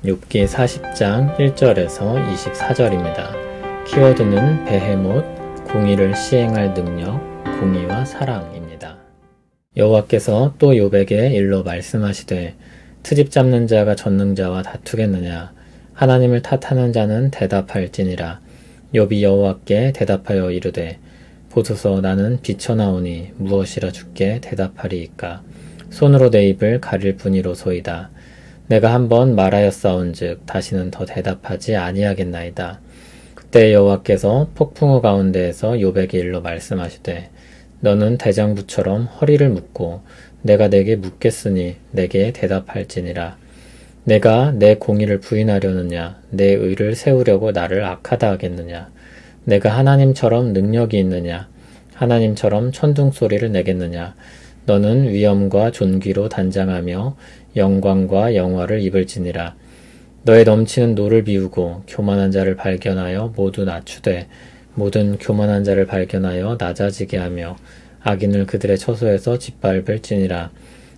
욥기 40장 1절에서 24절입니다. 키워드는 베헤못, 공의를 시행할 능력, 공의와 사랑입니다. 여호와께서 또 욥에게 일러 말씀하시되 트집 잡는 자가 전능자와 다투겠느냐. 하나님을 탓하는 자는 대답할지니라. 욥이 여호와께 대답하여 이르되 보소서 나는 비쳐나오니 무엇이라 주께 대답하리이까. 손으로 내 입을 가릴 뿐이로소이다. 내가 한번 말하였사온즉 다시는 더 대답하지 아니하겠나이다. 그때 여호와께서 폭풍우 가운데에서 욥에게 일러 말씀하시되 너는 대장부처럼 허리를 묶고 내가 내게 묻겠으니 내게 대답할지니라. 내가 내 공의를 부인하려느냐, 내 의를 세우려고 나를 악하다 하겠느냐. 내가 하나님처럼 능력이 있느냐, 하나님처럼 천둥소리를 내겠느냐. 너는 위엄과 존귀로 단장하며 영광과 영화를 입을지니라. 너의 넘치는 노를 비우고 교만한 자를 발견하여 모두 낮추되 모든 교만한 자를 발견하여 낮아지게 하며 악인을 그들의 처소에서 짓밟을지니라.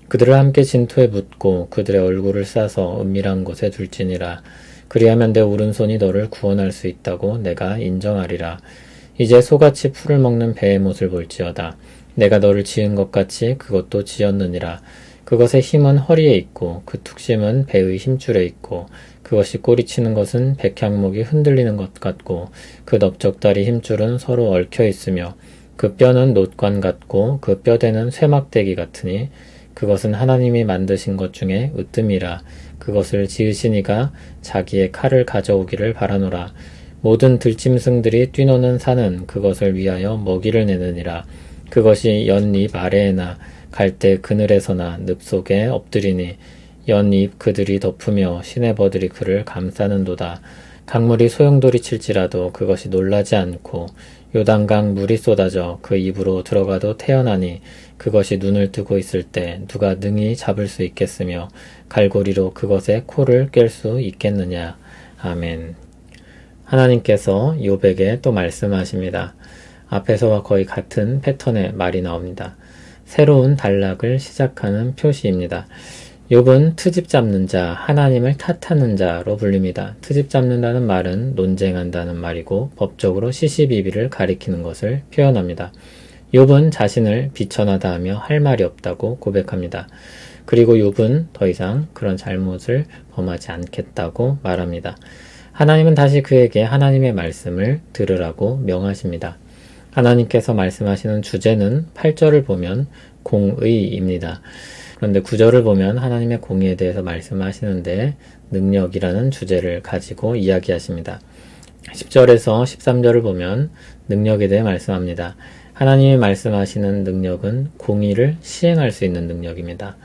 그들을 함께 진토에 묻고 그들의 얼굴을 싸서 은밀한 곳에 둘지니라. 그리하면 내 오른손이 너를 구원할 수 있다고 내가 인정하리라. 이제 소같이 풀을 먹는 베헤못을 볼지어다. 내가 너를 지은 것 같이 그것도 지었느니라. 그것의 힘은 허리에 있고 그 툭심은 배의 힘줄에 있고 그것이 꼬리치는 것은 백향목이 흔들리는 것 같고 그 넓적다리 힘줄은 서로 얽혀 있으며 그 뼈는 놋관 같고 그 뼈대는 쇠막대기 같으니 그것은 하나님이 만드신 것 중에 으뜸이라. 그것을 지으신 이가 자기의 칼을 가져오기를 바라노라. 모든 들짐승들이 뛰노는 산은 그것을 위하여 먹이를 내느니라. 그것이 연잎 아래에나 갈대 그늘에서나 늪 속에 엎드리니 연잎 그들이 덮으며 시내버들이 그를 감싸는도다. 강물이 소용돌이 칠지라도 그것이 놀라지 않고 요단강 물이 쏟아져 그 입으로 들어가도 태어나니 그것이 눈을 뜨고 있을 때 누가 능히 잡을 수 있겠으며 갈고리로 그것의 코를 깰 수 있겠느냐. 아멘. 하나님께서 욥에게 또 말씀하십니다. 앞에서와 거의 같은 패턴의 말이 나옵니다. 새로운 단락을 시작하는 표시입니다. 욥은 트집 잡는 자, 하나님을 탓하는 자로 불립니다. 트집 잡는다는 말은 논쟁한다는 말이고 법적으로 시시비비를 가리키는 것을 표현합니다. 욥은 자신을 비천하다 하며 할 말이 없다고 고백합니다. 그리고 욥은 더 이상 그런 잘못을 범하지 않겠다고 말합니다. 하나님은 다시 그에게 하나님의 말씀을 들으라고 명하십니다. 하나님께서 말씀하시는 주제는 8절을 보면 공의입니다. 그런데 9절을 보면 하나님의 공의에 대해서 말씀하시는데 능력이라는 주제를 가지고 이야기하십니다. 10절에서 13절을 보면 능력에 대해 말씀합니다. 하나님이 말씀하시는 능력은 공의를 시행할 수 있는 능력입니다.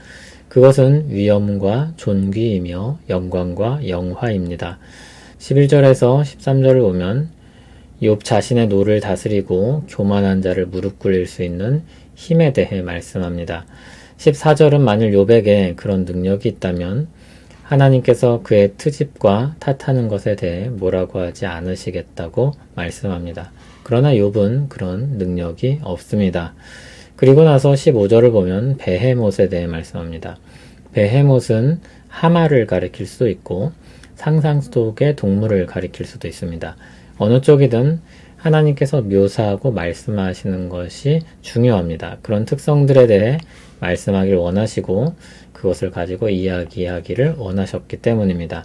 그것은 위엄과 존귀이며 영광과 영화입니다. 11절에서 13절을 보면 욥 자신의 노를 다스리고 교만한 자를 무릎 꿇릴 수 있는 힘에 대해 말씀합니다. 14절은 만일 욥에게 그런 능력이 있다면 하나님께서 그의 트집과 탓하는 것에 대해 뭐라고 하지 않으시겠다고 말씀합니다. 그러나 욥은 그런 능력이 없습니다. 그리고 나서 15절을 보면 베헤못에 대해 말씀합니다. 베헤못은 하마를 가리킬 수도 있고 상상 속의 동물을 가리킬 수도 있습니다. 어느 쪽이든 하나님께서 묘사하고 말씀하시는 것이 중요합니다. 그런 특성들에 대해 말씀하길 원하시고 그것을 가지고 이야기하기를 원하셨기 때문입니다.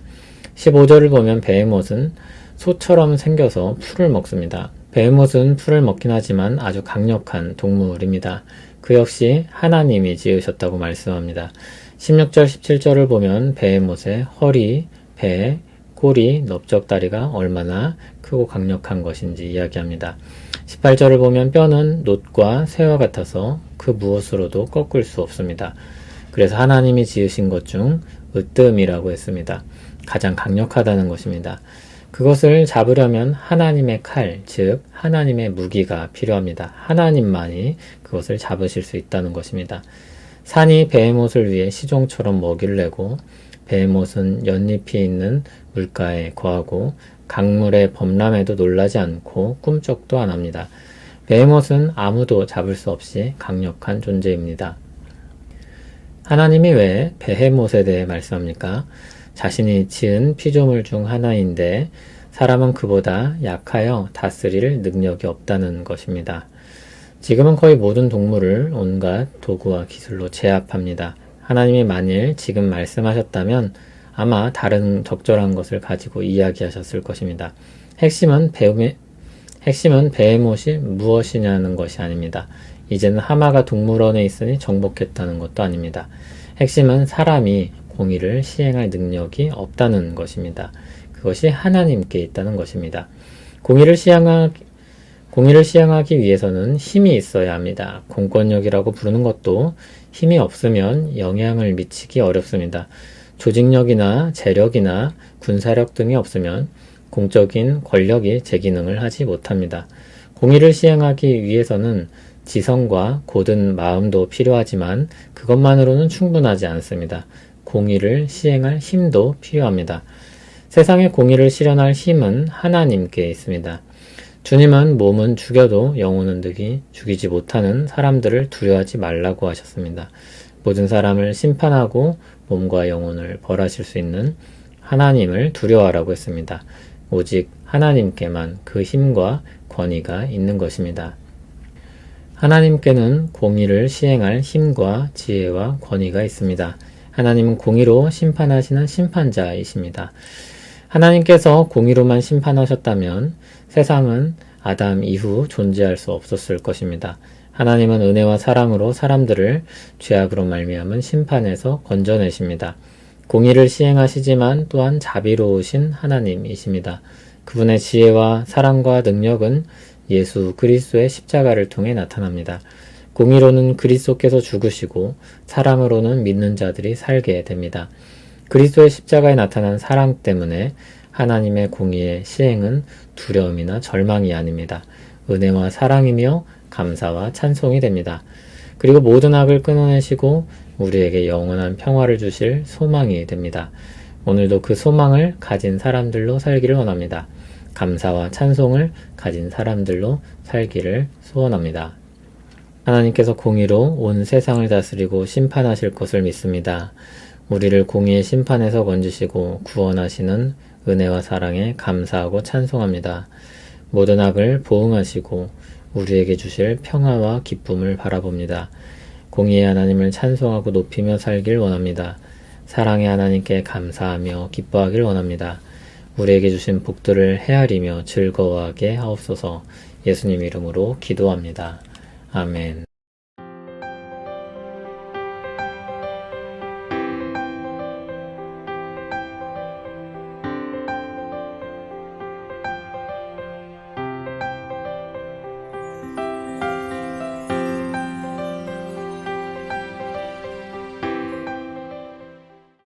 15절을 보면 베헤못은 소처럼 생겨서 풀을 먹습니다. 베헤못은 풀을 먹긴 하지만 아주 강력한 동물입니다. 그 역시 하나님이 지으셨다고 말씀합니다. 16절, 17절을 보면 베헤못의 허리, 배, 꼬리, 넓적다리가 얼마나 크고 강력한 것인지 이야기합니다. 18절을 보면 뼈는 놋과 쇠와 같아서 그 무엇으로도 꺾을 수 없습니다. 그래서 하나님이 지으신 것 중 으뜸이라고 했습니다. 가장 강력하다는 것입니다. 그것을 잡으려면 하나님의 칼, 즉 하나님의 무기가 필요합니다. 하나님만이 그것을 잡으실 수 있다는 것입니다. 산이 베헤못을 위해 시종처럼 먹이를 내고 베헤못은 연잎이 있는 물가에 거하고 강물의 범람에도 놀라지 않고 꿈쩍도 안 합니다. 베헤못은 아무도 잡을 수 없이 강력한 존재입니다. 하나님이 왜 베헤못에 대해 말씀합니까? 자신이 지은 피조물 중 하나인데 사람은 그보다 약하여 다스릴 능력이 없다는 것입니다. 지금은 거의 모든 동물을 온갖 도구와 기술로 제압합니다. 하나님이 만일 지금 말씀하셨다면 아마 다른 적절한 것을 가지고 이야기하셨을 것입니다. 핵심은 베헤못이 무엇이냐는 것이 아닙니다. 이제는 하마가 동물원에 있으니 정복했다는 것도 아닙니다. 핵심은 사람이 공의를 시행할 능력이 없다는 것입니다. 그것이 하나님께 있다는 것입니다. 공의를 시행하기 위해서는 힘이 있어야 합니다. 공권력이라고 부르는 것도 힘이 없으면 영향을 미치기 어렵습니다. 조직력이나 재력이나 군사력 등이 없으면 공적인 권력이 제 기능을 하지 못합니다. 공의를 시행하기 위해서는 지성과 곧은 마음도 필요하지만 그것만으로는 충분하지 않습니다. 공의를 시행할 힘도 필요합니다. 세상의 공의를 실현할 힘은 하나님께 있습니다. 주님은 몸은 죽여도 영혼은 죽이지 못하는 사람들을 두려워하지 말라고 하셨습니다. 모든 사람을 심판하고 몸과 영혼을 벌하실 수 있는 하나님을 두려워하라고 했습니다. 오직 하나님께만 그 힘과 권위가 있는 것입니다. 하나님께는 공의를 시행할 힘과 지혜와 권위가 있습니다. 하나님은 공의로 심판하시는 심판자이십니다. 하나님께서 공의로만 심판하셨다면 세상은 아담 이후 존재할 수 없었을 것입니다. 하나님은 은혜와 사랑으로 사람들을 죄악으로 말미암은 심판에서 건져내십니다. 공의를 시행하시지만 또한 자비로우신 하나님이십니다. 그분의 지혜와 사랑과 능력은 예수 그리스도의 십자가를 통해 나타납니다. 공의로는 그리스도께서 죽으시고 사랑으로는 믿는 자들이 살게 됩니다. 그리스도의 십자가에 나타난 사랑 때문에 하나님의 공의의 시행은 두려움이나 절망이 아닙니다. 은혜와 사랑이며 감사와 찬송이 됩니다. 그리고 모든 악을 끊어내시고 우리에게 영원한 평화를 주실 소망이 됩니다. 오늘도 그 소망을 가진 사람들로 살기를 원합니다. 감사와 찬송을 가진 사람들로 살기를 소원합니다. 하나님께서 공의로 온 세상을 다스리고 심판하실 것을 믿습니다. 우리를 공의의 심판에서 건지시고 구원하시는 은혜와 사랑에 감사하고 찬송합니다. 모든 악을 보응하시고 우리에게 주실 평화와 기쁨을 바라봅니다. 공의의 하나님을 찬송하고 높이며 살길 원합니다. 사랑의 하나님께 감사하며 기뻐하길 원합니다. 우리에게 주신 복들을 헤아리며 즐거워하게 하옵소서. 예수님 이름으로 기도합니다. 아멘.